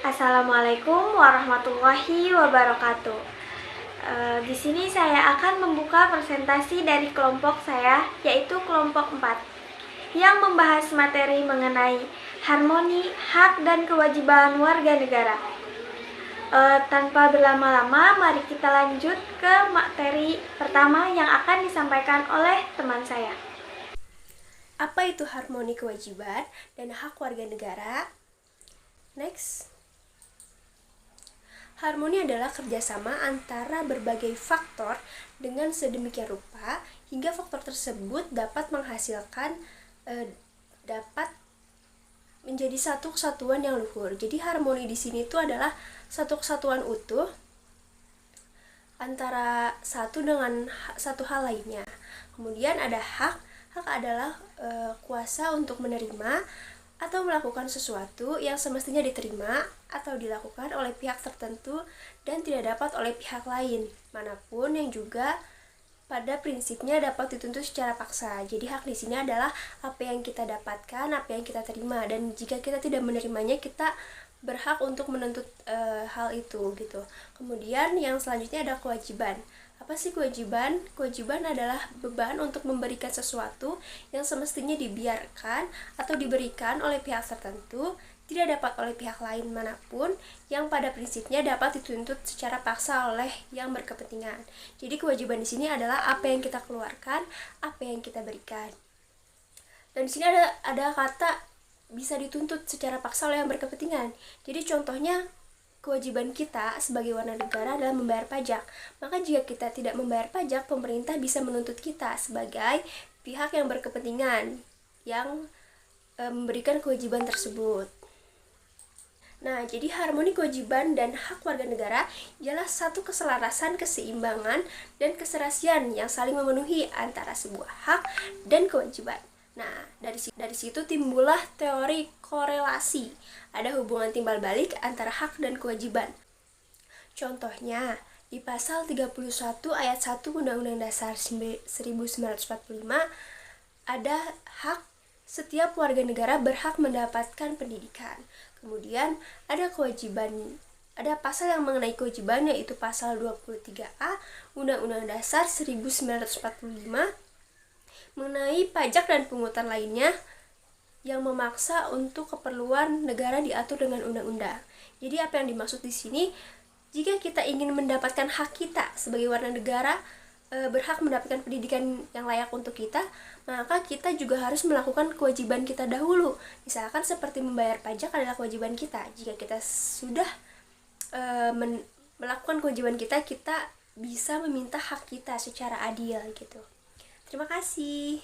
Assalamualaikum warahmatullahi wabarakatuh. Di sini saya akan membuka presentasi dari kelompok saya, yaitu kelompok 4, yang membahas materi mengenai harmoni, hak, dan kewajiban warga negara. Tanpa berlama-lama, mari kita lanjut ke materi pertama yang akan disampaikan oleh teman saya. Apa itu harmoni kewajiban dan hak warga negara? Next. Harmoni adalah kerjasama antara berbagai faktor dengan sedemikian rupa hingga faktor tersebut dapat menghasilkan dapat menjadi satu kesatuan yang luhur. Jadi harmoni di sini itu adalah satu kesatuan utuh antara satu dengan satu hal lainnya. Kemudian ada hak. Hak adalah kuasa untuk menerima atau melakukan sesuatu yang semestinya diterima atau dilakukan oleh pihak tertentu dan tidak dapat oleh pihak lain manapun, yang juga pada prinsipnya dapat dituntut secara paksa. Jadi hak di sini adalah apa yang kita dapatkan, apa yang kita terima, dan jika kita tidak menerimanya, kita berhak untuk menuntut hal itu gitu. Kemudian yang selanjutnya ada kewajiban. Apa sih kewajiban? Kewajiban adalah beban untuk memberikan sesuatu yang semestinya dibiarkan atau diberikan oleh pihak tertentu, tidak dapat oleh pihak lain manapun, yang pada prinsipnya dapat dituntut secara paksa oleh yang berkepentingan. Jadi kewajiban di sini adalah apa yang kita keluarkan, apa yang kita berikan. Dan di sini ada kata bisa dituntut secara paksa oleh yang berkepentingan. Jadi contohnya, kewajiban kita sebagai warga negara adalah membayar pajak. Maka jika kita tidak membayar pajak, pemerintah bisa menuntut kita sebagai pihak yang berkepentingan yang memberikan kewajiban tersebut. Nah, jadi harmoni kewajiban dan hak warga negara ialah satu keselarasan, keseimbangan, dan keserasian yang saling memenuhi antara sebuah hak dan kewajiban. Nah, dari situ timbullah teori korelasi. Ada hubungan timbal balik antara hak dan kewajiban. Contohnya, di pasal 31 ayat 1 Undang-Undang Dasar 1945 ada hak setiap warga negara berhak mendapatkan pendidikan. Kemudian ada kewajiban, ada pasal yang mengenai kewajiban, yaitu pasal 23A Undang-Undang Dasar 1945 mengenai pajak dan pungutan lainnya yang memaksa untuk keperluan negara diatur dengan undang-undang. Jadi apa yang dimaksud di sini? Jika kita ingin mendapatkan hak kita sebagai warga negara, berhak mendapatkan pendidikan yang layak untuk kita, maka kita juga harus melakukan kewajiban kita dahulu. Misalkan seperti membayar pajak adalah kewajiban kita. Jika kita sudah melakukan kewajiban kita, kita bisa meminta hak kita secara adil gitu. Terima kasih.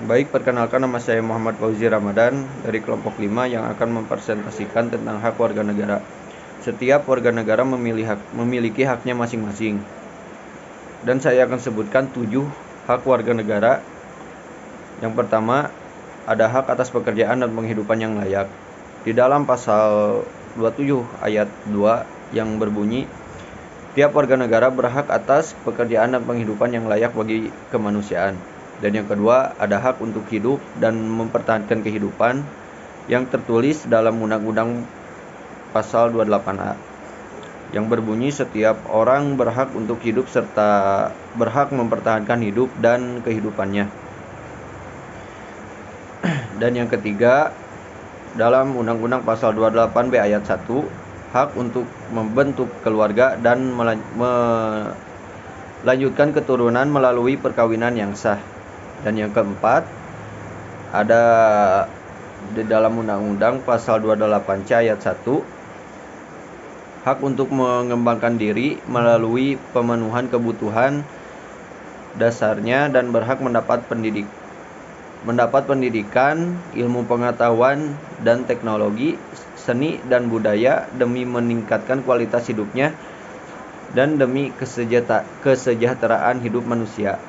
Baik, perkenalkan, nama saya Muhammad Fauzi Ramadan dari kelompok 5 yang akan mempresentasikan tentang hak warga negara. Setiap warga negara memiliki haknya masing-masing. Dan saya akan sebutkan 7 hak warga negara. Yang pertama, ada hak atas pekerjaan dan penghidupan yang layak. Di dalam pasal 27 ayat 2 yang berbunyi, tiap warga negara berhak atas pekerjaan dan penghidupan yang layak bagi kemanusiaan. Dan yang kedua, ada hak untuk hidup dan mempertahankan kehidupan yang tertulis dalam Undang-Undang pasal 28A yang berbunyi setiap orang berhak untuk hidup serta berhak mempertahankan hidup dan kehidupannya. Dan yang ketiga, dalam Undang-Undang pasal 28B ayat 1, hak untuk membentuk keluarga dan melanjutkan keturunan melalui perkawinan yang sah. Dan yang keempat, ada di dalam Undang-Undang pasal 28C ayat 1, hak untuk mengembangkan diri melalui pemenuhan kebutuhan dasarnya dan berhak mendapat pendidikan, ilmu pengetahuan dan teknologi, seni dan budaya demi meningkatkan kualitas hidupnya dan demi kesejahteraan hidup manusia.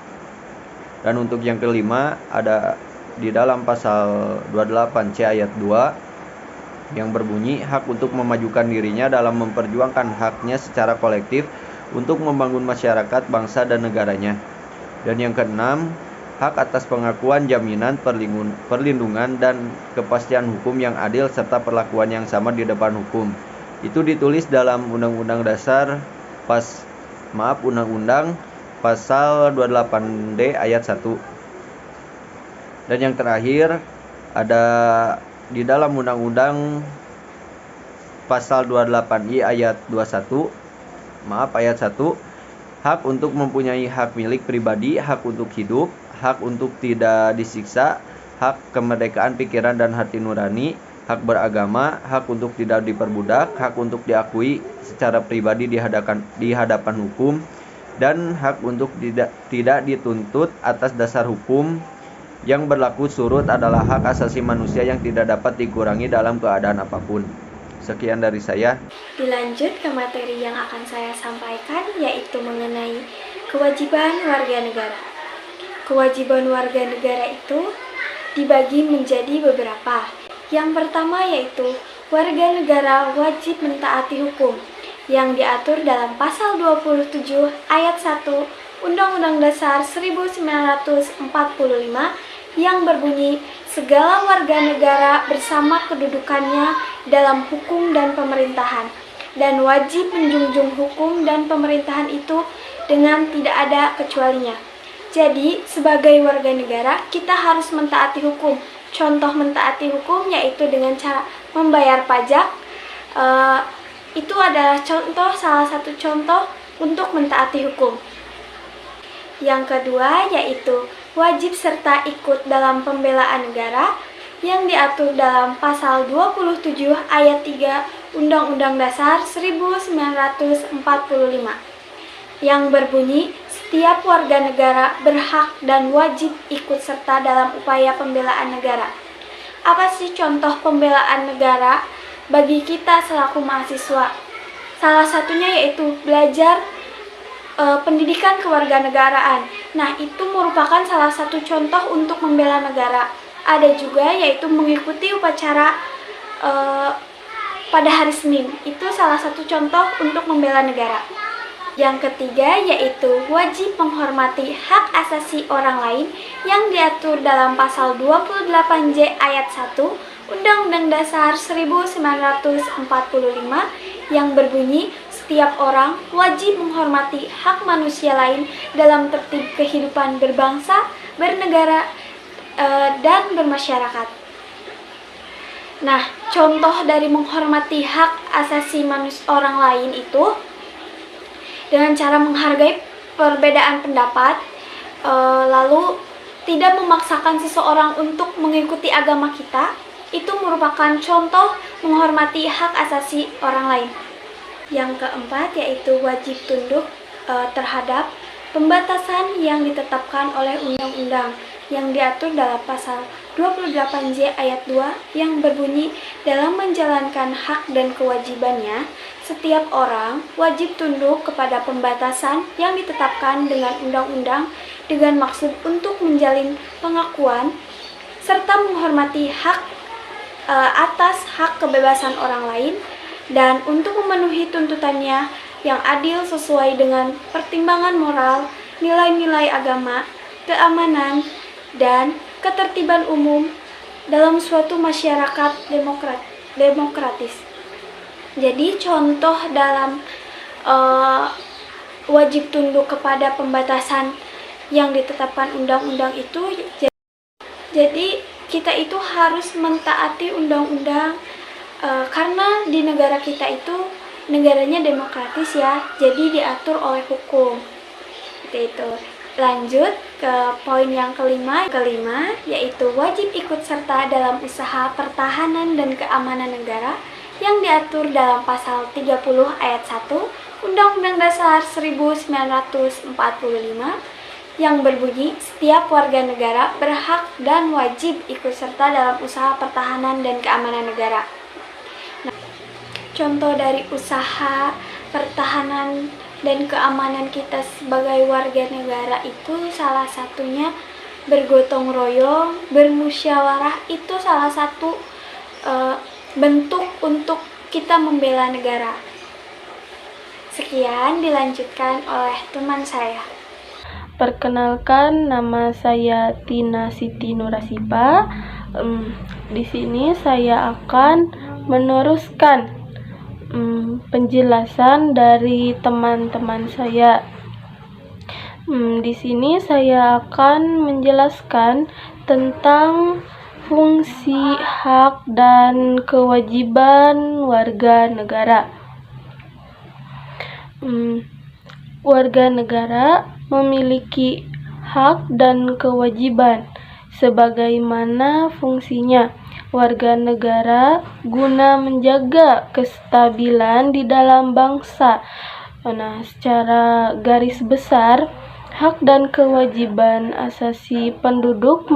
Dan untuk yang kelima, ada di dalam pasal 28C ayat 2 yang berbunyi hak untuk memajukan dirinya dalam memperjuangkan haknya secara kolektif untuk membangun masyarakat, bangsa, dan negaranya. Dan yang keenam, hak atas pengakuan, jaminan, perlindungan, dan kepastian hukum yang adil serta perlakuan yang sama di depan hukum. Itu ditulis dalam Undang-Undang Dasar Undang-Undang Pasal 28D ayat 1. Dan yang terakhir ada di dalam Undang-Undang Pasal 28I ayat 1, hak untuk mempunyai hak milik pribadi, hak untuk hidup, hak untuk tidak disiksa, hak kemerdekaan pikiran dan hati nurani, hak beragama, hak untuk tidak diperbudak, hak untuk diakui secara pribadi di hadapan hukum, dan hak untuk tidak dituntut atas dasar hukum yang berlaku surut adalah hak asasi manusia yang tidak dapat dikurangi dalam keadaan apapun. Sekian dari saya. Dilanjut ke materi yang akan saya sampaikan, yaitu mengenai kewajiban warga negara. Kewajiban warga negara itu dibagi menjadi beberapa. Yang pertama yaitu warga negara wajib mentaati hukum yang diatur dalam pasal 27 ayat 1 Undang-Undang Dasar 1945 yang berbunyi segala warga negara bersama kedudukannya dalam hukum dan pemerintahan dan wajib menjunjung hukum dan pemerintahan itu dengan tidak ada kecualinya. Jadi, sebagai warga negara, kita harus mentaati hukum. Contoh mentaati hukum yaitu dengan cara membayar pajak. Itu adalah salah satu contoh untuk mentaati hukum. Yang kedua yaitu wajib serta ikut dalam pembelaan negara yang diatur dalam pasal 27 ayat 3 Undang-Undang Dasar 1945 yang berbunyi setiap warga negara berhak dan wajib ikut serta dalam upaya pembelaan negara. Apa sih contoh pembelaan negara bagi kita selaku mahasiswa? Salah satunya yaitu belajar pendidikan kewarganegaraan. Nah, itu merupakan salah satu contoh untuk membela negara. Ada juga yaitu mengikuti upacara pada hari Senin. Itu salah satu contoh untuk membela negara. Yang ketiga yaitu wajib menghormati hak asasi orang lain yang diatur dalam pasal 28J ayat 1 Undang-Undang Dasar 1945 yang berbunyi setiap orang wajib menghormati hak manusia lain dalam tertib kehidupan berbangsa, bernegara, dan bermasyarakat. Nah, contoh dari menghormati hak asasi orang lain itu dengan cara menghargai perbedaan pendapat, lalu tidak memaksakan seseorang untuk mengikuti agama kita, itu merupakan contoh menghormati hak asasi orang lain. Yang keempat yaitu wajib tunduk terhadap pembatasan yang ditetapkan oleh undang-undang yang diatur dalam pasal 28J ayat 2 yang berbunyi dalam menjalankan hak dan kewajibannya, setiap orang wajib tunduk kepada pembatasan yang ditetapkan dengan undang-undang dengan maksud untuk menjalin pengakuan serta menghormati hak atas hak kebebasan orang lain dan untuk memenuhi tuntutannya yang adil sesuai dengan pertimbangan moral, nilai-nilai agama, keamanan, dan ketertiban umum dalam suatu masyarakat demokratis. Jadi contoh dalam wajib tunduk kepada pembatasan yang ditetapkan undang-undang itu, jadi kita itu harus mentaati undang-undang karena di negara kita itu negaranya demokratis ya, jadi diatur oleh hukum. Seperti itu. Lanjut ke poin yang kelima yaitu wajib ikut serta dalam usaha pertahanan dan keamanan negara yang diatur dalam pasal 30 ayat 1 Undang-Undang Dasar 1945 yang berbunyi setiap warga negara berhak dan wajib ikut serta dalam usaha pertahanan dan keamanan negara. Nah, contoh dari usaha pertahanan dan keamanan kita sebagai warga negara itu salah satunya bergotong royong, bermusyawarah, itu salah satu bentuk untuk kita membela negara. Sekian dilanjutkan oleh teman saya. Perkenalkan, nama saya Tina Siti Nurasipa. Di sini saya akan meneruskan penjelasan dari teman-teman saya. Di sini saya akan menjelaskan tentang fungsi, hak, dan kewajiban warga negara. Warga negara memiliki hak dan kewajiban sebagaimana fungsinya. Warga negara guna menjaga kestabilan di dalam bangsa. Nah, secara garis besar, hak dan kewajiban asasi penduduk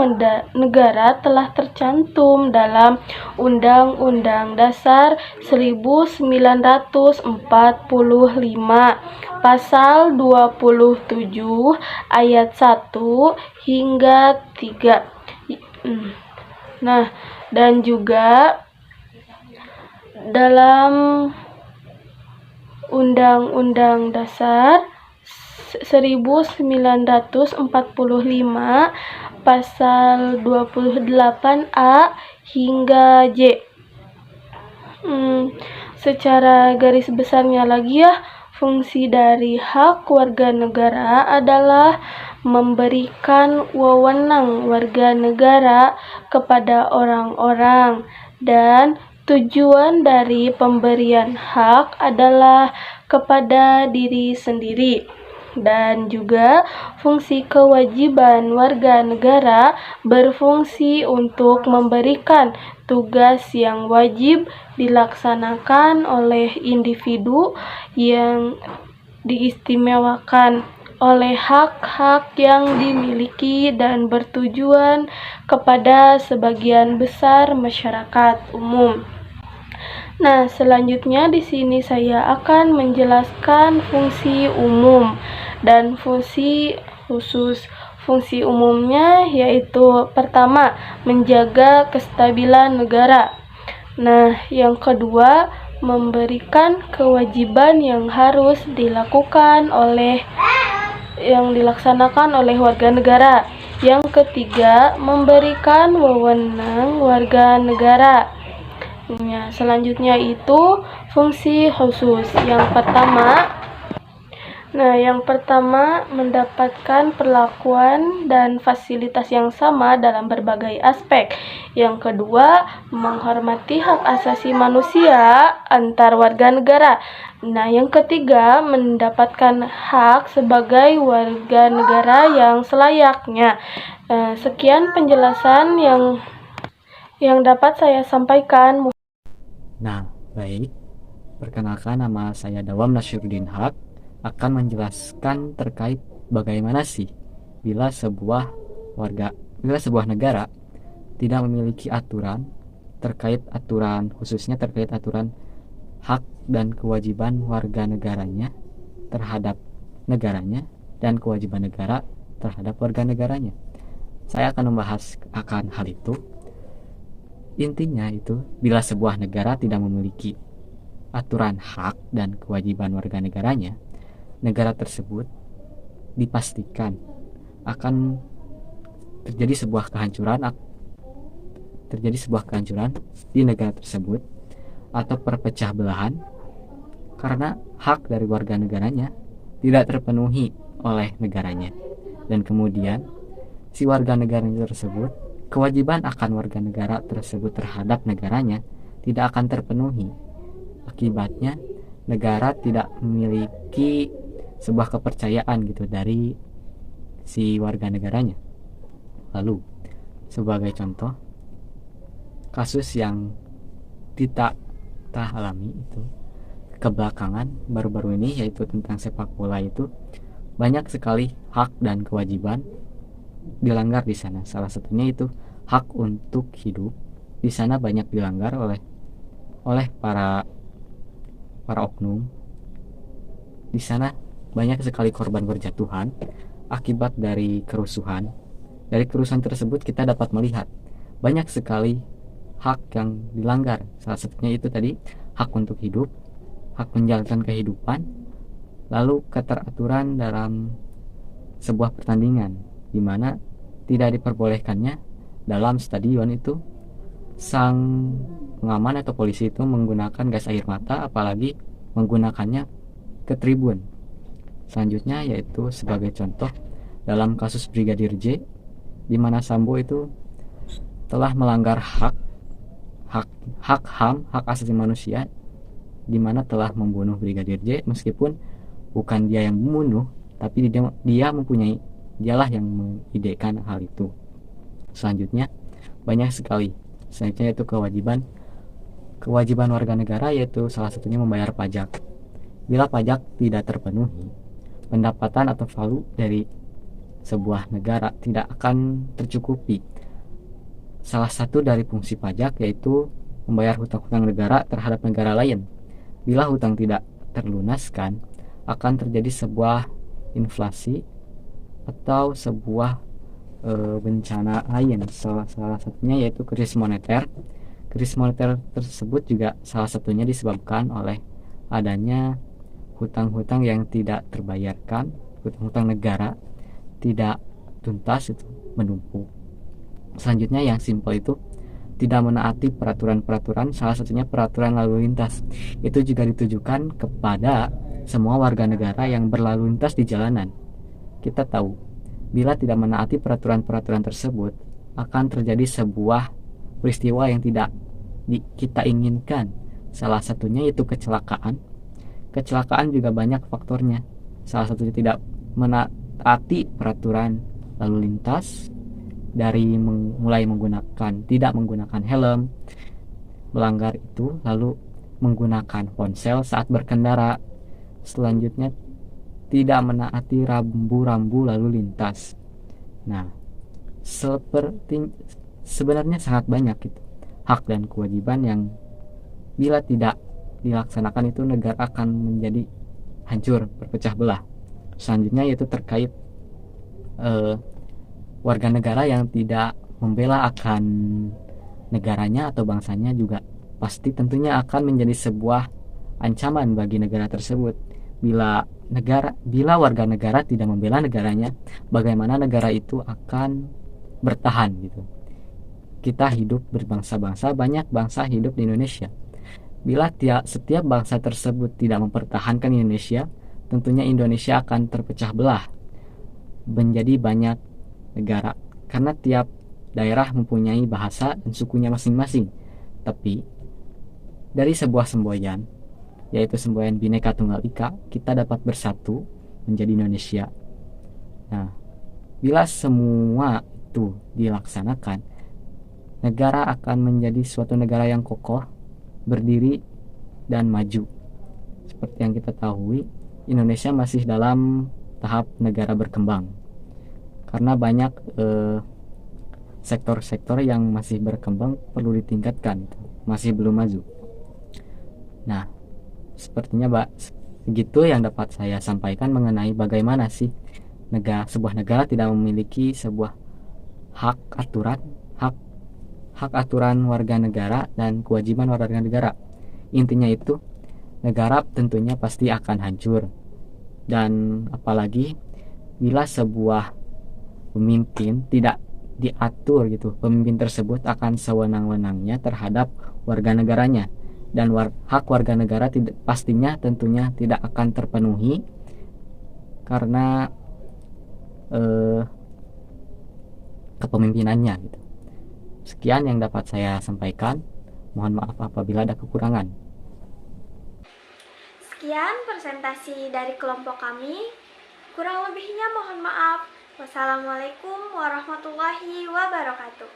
negara telah tercantum dalam Undang-Undang Dasar 1945, Pasal 27 ayat 1 hingga 3. Nah, dan juga dalam Undang-Undang Dasar 1945 Pasal 28A hingga J. Secara garis besarnya lagi ya, fungsi dari hak warga negara adalah memberikan wewenang warga negara kepada orang-orang, dan tujuan dari pemberian hak adalah kepada diri sendiri. Dan juga fungsi kewajiban warga negara berfungsi untuk memberikan tugas yang wajib dilaksanakan oleh individu yang diistimewakan oleh hak-hak yang dimiliki dan bertujuan kepada sebagian besar masyarakat umum. Nah, selanjutnya di sini saya akan menjelaskan fungsi umum dan fungsi khusus. Fungsi umumnya yaitu pertama, menjaga kestabilan negara. Nah, yang kedua, memberikan kewajiban yang harus dilaksanakan oleh warga negara. Yang ketiga, memberikan wewenang warga negara. Selanjutnya itu fungsi khusus. Yang pertama mendapatkan perlakuan dan fasilitas yang sama dalam berbagai aspek. Yang kedua, menghormati hak asasi manusia antar warga negara. Nah, yang ketiga, mendapatkan hak sebagai warga negara yang selayaknya. Sekian penjelasan yang dapat saya sampaikan. Nah, baik. Perkenalkan, nama saya Dawam Nasyuruddin Haq, akan menjelaskan terkait bagaimana sih bila sebuah negara tidak memiliki aturan khususnya terkait aturan hak dan kewajiban warga negaranya terhadap negaranya dan kewajiban negara terhadap warga negaranya. Saya akan membahas akan hal itu. Intinya itu, bila sebuah negara tidak memiliki aturan hak dan kewajiban warga negaranya, negara tersebut dipastikan akan terjadi sebuah kehancuran di negara tersebut atau perpecah belahan karena hak dari warga negaranya tidak terpenuhi oleh negaranya, dan kemudian si warga negara tersebut, kewajiban akan warga negara tersebut terhadap negaranya tidak akan terpenuhi. Akibatnya negara tidak memiliki sebuah kepercayaan gitu dari si warga negaranya. Lalu sebagai contoh kasus yang kita alami itu kebelakangan baru-baru ini, yaitu tentang sepak bola, itu banyak sekali hak dan kewajiban dilanggar di sana. Salah satunya itu hak untuk hidup. Di sana banyak dilanggar oleh para oknum. Di sana banyak sekali korban berjatuhan akibat dari kerusuhan. Dari kerusuhan tersebut kita dapat melihat banyak sekali hak yang dilanggar. Salah satunya itu tadi hak untuk hidup, hak menjalankan kehidupan, lalu keteraturan dalam sebuah pertandingan di mana tidak diperbolehkannya dalam stadion itu sang pengaman atau polisi itu menggunakan gas air mata, apalagi menggunakannya ke tribun. Selanjutnya yaitu sebagai contoh dalam kasus Brigadir J, di mana Sambo itu telah melanggar hak HAM, hak asasi manusia, di mana telah membunuh Brigadir J meskipun bukan dia yang membunuh, tapi dialah yang mengidekan hal itu. Selanjutnya banyak sekali. Selanjutnya yaitu kewajiban warga negara, yaitu salah satunya membayar pajak. Bila pajak tidak terpenuhi, pendapatan atau value dari sebuah negara tidak akan tercukupi. Salah satu dari fungsi pajak yaitu membayar hutang-hutang negara terhadap negara lain. Bila hutang tidak terlunaskan, akan terjadi sebuah inflasi atau sebuah bencana lain. Salah satunya yaitu krisis moneter. Krisis moneter tersebut juga salah satunya disebabkan oleh adanya hutang-hutang yang tidak terbayarkan, hutang-hutang negara tidak tuntas, itu menumpuk. Selanjutnya yang simpel itu tidak menaati peraturan-peraturan, salah satunya peraturan lalu lintas. Itu juga ditujukan kepada semua warga negara yang berlalu lintas di jalanan. Kita tahu bila tidak menaati peraturan-peraturan tersebut, akan terjadi sebuah peristiwa yang tidak kita inginkan. Salah satunya yaitu kecelakaan. Kecelakaan juga banyak faktornya. Salah satunya tidak menaati peraturan lalu lintas, dari mulai tidak menggunakan helm, melanggar itu, lalu menggunakan ponsel saat berkendara. Selanjutnya tidak menaati rambu-rambu lalu lintas. Nah, sebenarnya sangat banyak itu hak dan kewajiban yang bila tidak dilaksanakan itu negara akan menjadi hancur, berpecah belah. Selanjutnya yaitu terkait warga negara yang tidak membela akan negaranya atau bangsanya juga pasti tentunya akan menjadi sebuah ancaman bagi negara tersebut. Bila warga negara tidak membela negaranya, bagaimana negara itu akan bertahan gitu. Kita hidup berbangsa-bangsa, banyak bangsa hidup di Indonesia. Bila setiap bangsa tersebut tidak mempertahankan Indonesia, tentunya Indonesia akan terpecah belah menjadi banyak negara, karena tiap daerah mempunyai bahasa dan sukunya masing-masing. Tapi dari sebuah semboyan, yaitu semboyan Bhinneka Tunggal Ika, kita dapat bersatu menjadi Indonesia. Nah, bila semua itu dilaksanakan, negara akan menjadi suatu negara yang kokoh, berdiri, dan maju. Seperti yang kita tahu, Indonesia masih dalam tahap negara berkembang, karena banyak sektor-sektor yang masih berkembang perlu ditingkatkan, masih belum maju. Nah, sepertinya begitu yang dapat saya sampaikan mengenai bagaimana sih sebuah negara tidak memiliki sebuah hak aturan warga negara dan kewajiban warga negara. Intinya itu negara tentunya pasti akan hancur, dan apalagi bila sebuah pemimpin tidak diatur gitu, pemimpin tersebut akan sewenang-wenangnya terhadap warga negaranya, dan hak warga negara pastinya tentunya tidak akan terpenuhi karena kepemimpinannya gitu. Sekian yang dapat saya sampaikan. Mohon maaf apabila ada kekurangan. Sekian presentasi dari kelompok kami. Kurang lebihnya mohon maaf. Wassalamualaikum warahmatullahi wabarakatuh.